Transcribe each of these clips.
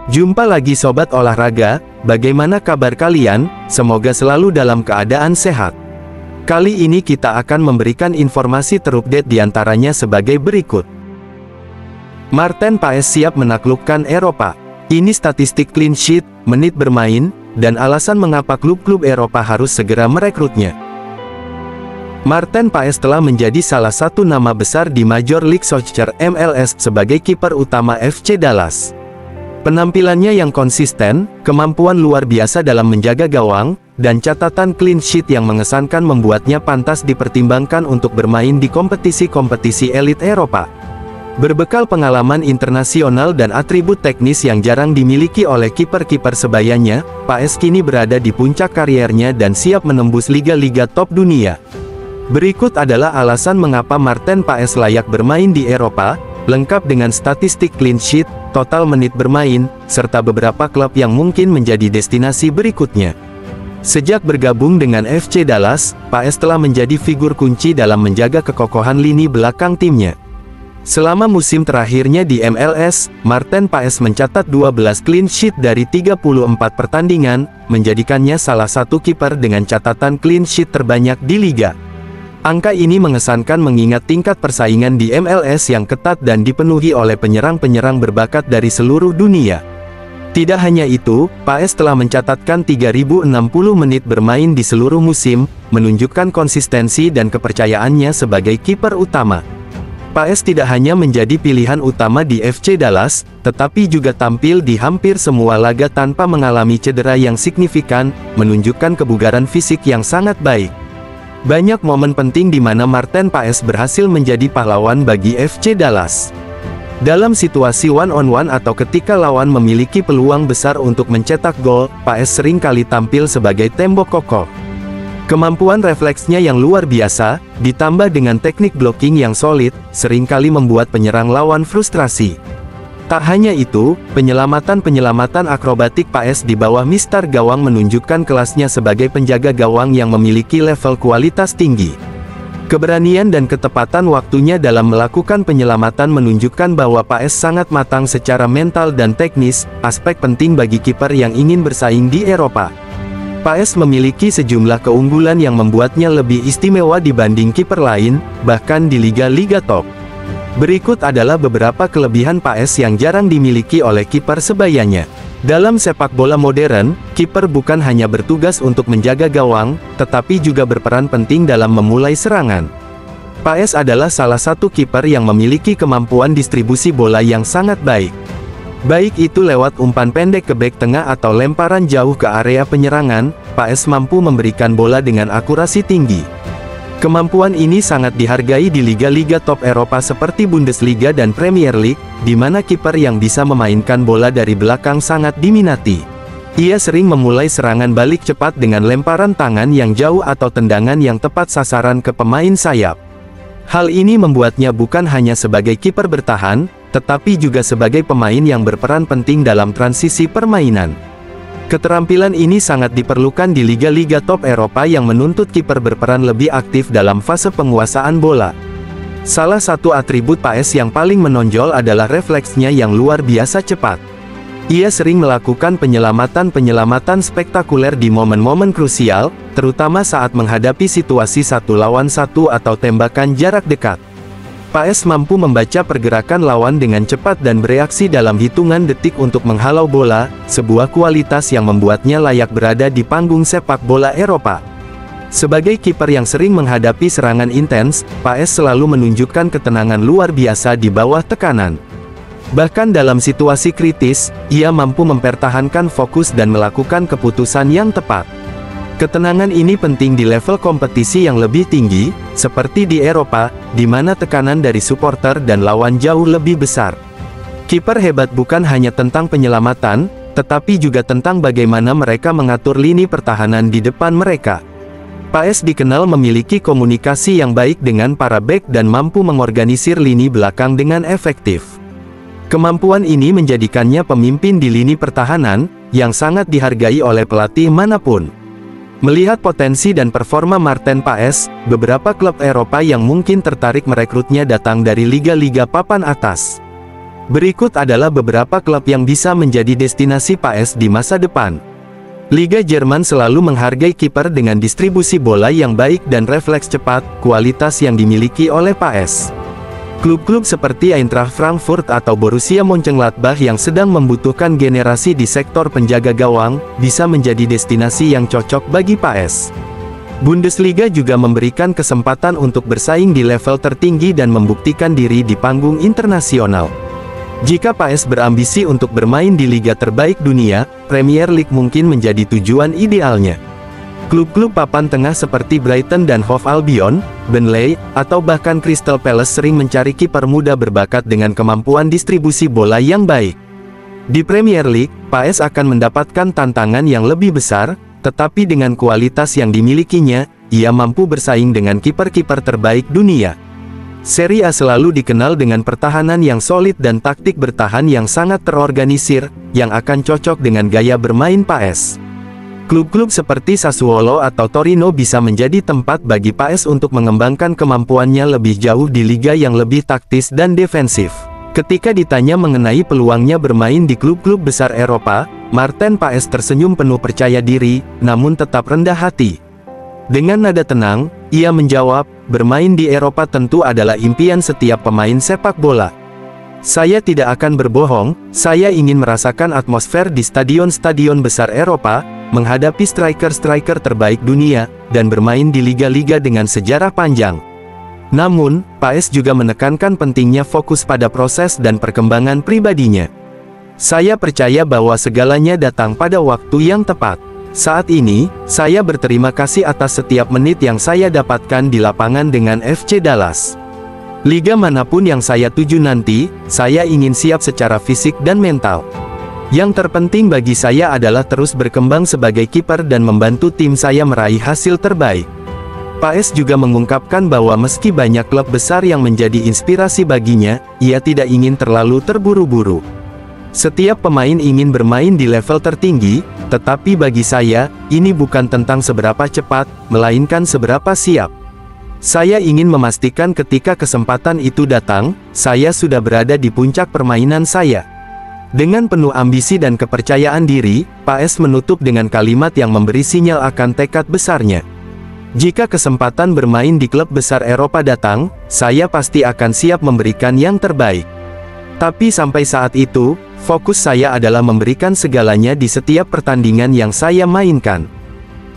Jumpa lagi Sobat Olahraga, bagaimana kabar kalian? Semoga selalu dalam keadaan sehat. Kali ini kita akan memberikan informasi terupdate diantaranya sebagai berikut. Maarten Paes siap menaklukkan Eropa. Ini statistik clean sheet, menit bermain, dan alasan mengapa klub-klub Eropa harus segera merekrutnya. Maarten Paes telah menjadi salah satu nama besar di Major League Soccer (MLS) sebagai kiper utama FC Dallas. Penampilannya yang konsisten, kemampuan luar biasa dalam menjaga gawang, dan catatan clean sheet yang mengesankan membuatnya pantas dipertimbangkan untuk bermain di kompetisi-kompetisi elit Eropa. Berbekal pengalaman internasional dan atribut teknis yang jarang dimiliki oleh kiper-kiper sebayanya, Paes kini berada di puncak kariernya dan siap menembus liga-liga top dunia. Berikut adalah alasan mengapa Maarten Paes layak bermain di Eropa, lengkap dengan statistik clean sheet, total menit bermain, serta beberapa klub yang mungkin menjadi destinasi berikutnya. Sejak bergabung dengan FC Dallas, Paes telah menjadi figur kunci dalam menjaga kekokohan lini belakang timnya. Selama musim terakhirnya di MLS, Maarten Paes mencatat 12 clean sheet dari 34 pertandingan, menjadikannya salah satu kiper dengan catatan clean sheet terbanyak di liga. Angka ini mengesankan mengingat tingkat persaingan di MLS yang ketat dan dipenuhi oleh penyerang-penyerang berbakat dari seluruh dunia. Tidak hanya itu, Paes telah mencatatkan 3060 menit bermain di seluruh musim, menunjukkan konsistensi dan kepercayaannya sebagai kiper utama. Paes tidak hanya menjadi pilihan utama di FC Dallas, tetapi juga tampil di hampir semua laga tanpa mengalami cedera yang signifikan, menunjukkan kebugaran fisik yang sangat baik. Banyak momen penting di mana Maarten Paes berhasil menjadi pahlawan bagi FC Dallas. Dalam situasi one-on-one atau ketika lawan memiliki peluang besar untuk mencetak gol, Paes sering kali tampil sebagai tembok kokoh. Kemampuan refleksnya yang luar biasa, ditambah dengan teknik blocking yang solid, seringkali membuat penyerang lawan frustrasi. Tak hanya itu, penyelamatan akrobatik Paes di bawah mistar gawang menunjukkan kelasnya sebagai penjaga gawang yang memiliki level kualitas tinggi. Keberanian dan ketepatan waktunya dalam melakukan penyelamatan menunjukkan bahwa Paes sangat matang secara mental dan teknis, aspek penting bagi kiper yang ingin bersaing di Eropa. Paes memiliki sejumlah keunggulan yang membuatnya lebih istimewa dibanding kiper lain, bahkan di liga-liga top. Berikut adalah beberapa kelebihan Paes yang jarang dimiliki oleh kiper sebayanya. Dalam sepak bola modern, kiper bukan hanya bertugas untuk menjaga gawang, tetapi juga berperan penting dalam memulai serangan. Paes adalah salah satu kiper yang memiliki kemampuan distribusi bola yang sangat baik. Baik itu lewat umpan pendek ke bek tengah atau lemparan jauh ke area penyerangan, Paes mampu memberikan bola dengan akurasi tinggi. Kemampuan ini sangat dihargai di liga-liga top Eropa seperti Bundesliga dan Premier League, di mana kiper yang bisa memainkan bola dari belakang sangat diminati. Ia sering memulai serangan balik cepat dengan lemparan tangan yang jauh atau tendangan yang tepat sasaran ke pemain sayap. Hal ini membuatnya bukan hanya sebagai kiper bertahan, tetapi juga sebagai pemain yang berperan penting dalam transisi permainan. Keterampilan ini sangat diperlukan di liga-liga top Eropa yang menuntut kiper berperan lebih aktif dalam fase penguasaan bola. Salah satu atribut Paes yang paling menonjol adalah refleksnya yang luar biasa cepat. Ia sering melakukan penyelamatan spektakuler di momen-momen krusial, terutama saat menghadapi situasi 1 lawan 1 atau tembakan jarak dekat. Paes mampu membaca pergerakan lawan dengan cepat dan bereaksi dalam hitungan detik untuk menghalau bola, sebuah kualitas yang membuatnya layak berada di panggung sepak bola Eropa. Sebagai kiper yang sering menghadapi serangan intens, Paes selalu menunjukkan ketenangan luar biasa di bawah tekanan. Bahkan dalam situasi kritis, ia mampu mempertahankan fokus dan melakukan keputusan yang tepat. Ketenangan ini penting di level kompetisi yang lebih tinggi, seperti di Eropa, di mana tekanan dari supporter dan lawan jauh lebih besar. Kiper hebat bukan hanya tentang penyelamatan, tetapi juga tentang bagaimana mereka mengatur lini pertahanan di depan mereka. Paes dikenal memiliki komunikasi yang baik dengan para bek dan mampu mengorganisir lini belakang dengan efektif. Kemampuan ini menjadikannya pemimpin di lini pertahanan, yang sangat dihargai oleh pelatih manapun. Melihat potensi dan performa Maarten Paes, beberapa klub Eropa yang mungkin tertarik merekrutnya datang dari liga-liga papan atas. Berikut adalah beberapa klub yang bisa menjadi destinasi PAS di masa depan. Liga Jerman selalu menghargai kiper dengan distribusi bola yang baik dan refleks cepat, kualitas yang dimiliki oleh PAS. Klub-klub seperti Eintracht Frankfurt atau Borussia Mönchengladbach yang sedang membutuhkan generasi di sektor penjaga gawang, bisa menjadi destinasi yang cocok bagi PAS. Bundesliga juga memberikan kesempatan untuk bersaing di level tertinggi dan membuktikan diri di panggung internasional. Jika PAS berambisi untuk bermain di liga terbaik dunia, Premier League mungkin menjadi tujuan idealnya. Klub-klub papan tengah seperti Brighton dan Hove Albion, Burnley, atau bahkan Crystal Palace sering mencari kiper muda berbakat dengan kemampuan distribusi bola yang baik. Di Premier League, PAS akan mendapatkan tantangan yang lebih besar, tetapi dengan kualitas yang dimilikinya, ia mampu bersaing dengan kiper-kiper terbaik dunia. Serie A selalu dikenal dengan pertahanan yang solid dan taktik bertahan yang sangat terorganisir, yang akan cocok dengan gaya bermain PAS. Klub-klub seperti Sassuolo atau Torino bisa menjadi tempat bagi PAS untuk mengembangkan kemampuannya lebih jauh di liga yang lebih taktis dan defensif. Ketika ditanya mengenai peluangnya bermain di klub-klub besar Eropa, Marten Paes tersenyum penuh percaya diri, namun tetap rendah hati. Dengan nada tenang, ia menjawab, bermain di Eropa tentu adalah impian setiap pemain sepak bola. Saya tidak akan berbohong, saya ingin merasakan atmosfer di stadion-stadion besar Eropa, menghadapi striker-striker terbaik dunia, dan bermain di liga-liga dengan sejarah panjang. Namun, Paes juga menekankan pentingnya fokus pada proses dan perkembangan pribadinya. Saya percaya bahwa segalanya datang pada waktu yang tepat. Saat ini, saya berterima kasih atas setiap menit yang saya dapatkan di lapangan dengan FC Dallas. Liga manapun yang saya tuju nanti, saya ingin siap secara fisik dan mental. Yang terpenting bagi saya adalah terus berkembang sebagai kiper dan membantu tim saya meraih hasil terbaik. Paes juga mengungkapkan bahwa meski banyak klub besar yang menjadi inspirasi baginya, ia tidak ingin terlalu terburu-buru. Setiap pemain ingin bermain di level tertinggi, tetapi bagi saya, ini bukan tentang seberapa cepat, melainkan seberapa siap. Saya ingin memastikan ketika kesempatan itu datang, saya sudah berada di puncak permainan saya. Dengan penuh ambisi dan kepercayaan diri, Paes menutup dengan kalimat yang memberi sinyal akan tekad besarnya. Jika kesempatan bermain di klub besar Eropa datang, saya pasti akan siap memberikan yang terbaik. Tapi sampai saat itu, fokus saya adalah memberikan segalanya di setiap pertandingan yang saya mainkan.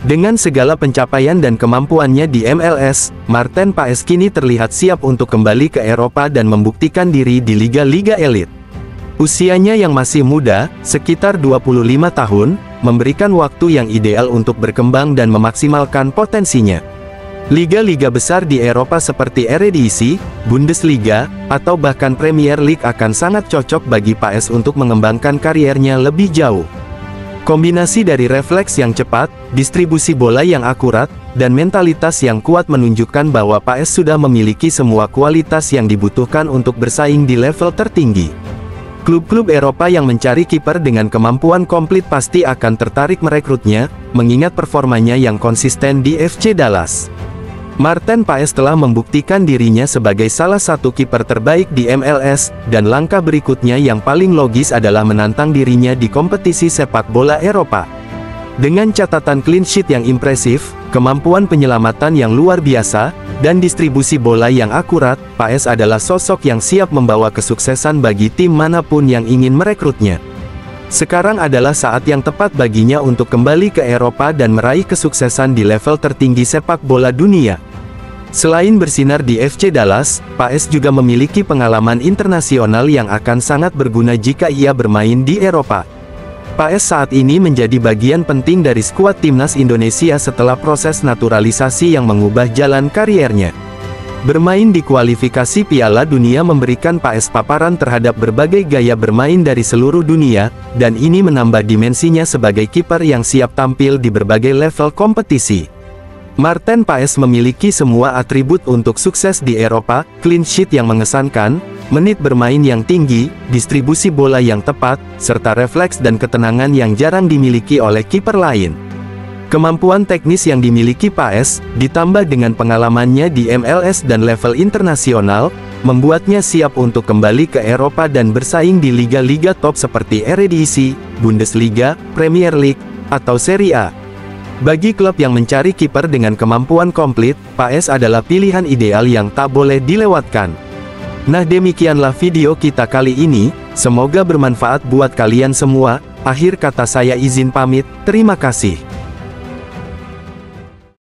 Dengan segala pencapaian dan kemampuannya di MLS, Marten Paes kini terlihat siap untuk kembali ke Eropa dan membuktikan diri di liga-liga elit. Usianya yang masih muda, sekitar 25 tahun, memberikan waktu yang ideal untuk berkembang dan memaksimalkan potensinya. Liga-liga besar di Eropa seperti Eredivisie, Bundesliga, atau bahkan Premier League akan sangat cocok bagi Paes untuk mengembangkan kariernya lebih jauh. Kombinasi dari refleks yang cepat, distribusi bola yang akurat, dan mentalitas yang kuat menunjukkan bahwa Paes sudah memiliki semua kualitas yang dibutuhkan untuk bersaing di level tertinggi. Klub-klub Eropa yang mencari kiper dengan kemampuan komplit pasti akan tertarik merekrutnya, mengingat performanya yang konsisten di FC Dallas. Marten Paes telah membuktikan dirinya sebagai salah satu kiper terbaik di MLS, dan langkah berikutnya yang paling logis adalah menantang dirinya di kompetisi sepak bola Eropa. Dengan catatan clean sheet yang impresif, kemampuan penyelamatan yang luar biasa, dan distribusi bola yang akurat, Paes adalah sosok yang siap membawa kesuksesan bagi tim manapun yang ingin merekrutnya. Sekarang adalah saat yang tepat baginya untuk kembali ke Eropa dan meraih kesuksesan di level tertinggi sepak bola dunia. Selain bersinar di FC Dallas, Paes juga memiliki pengalaman internasional yang akan sangat berguna jika ia bermain di Eropa. Paes saat ini menjadi bagian penting dari skuad timnas Indonesia setelah proses naturalisasi yang mengubah jalan kariernya. Bermain di kualifikasi Piala Dunia memberikan Paes paparan terhadap berbagai gaya bermain dari seluruh dunia, dan ini menambah dimensinya sebagai kiper yang siap tampil di berbagai level kompetisi. Marten Paes memiliki semua atribut untuk sukses di Eropa: clean sheet yang mengesankan, menit bermain yang tinggi, distribusi bola yang tepat, serta refleks dan ketenangan yang jarang dimiliki oleh kiper lain. Kemampuan teknis yang dimiliki Paes, ditambah dengan pengalamannya di MLS dan level internasional, membuatnya siap untuk kembali ke Eropa dan bersaing di liga-liga top seperti Eredivisie, Bundesliga, Premier League, atau Serie A. Bagi klub yang mencari kiper dengan kemampuan komplit, Paes adalah pilihan ideal yang tak boleh dilewatkan. Nah, demikianlah video kita kali ini, semoga bermanfaat buat kalian semua. Akhir kata saya izin pamit, terima kasih.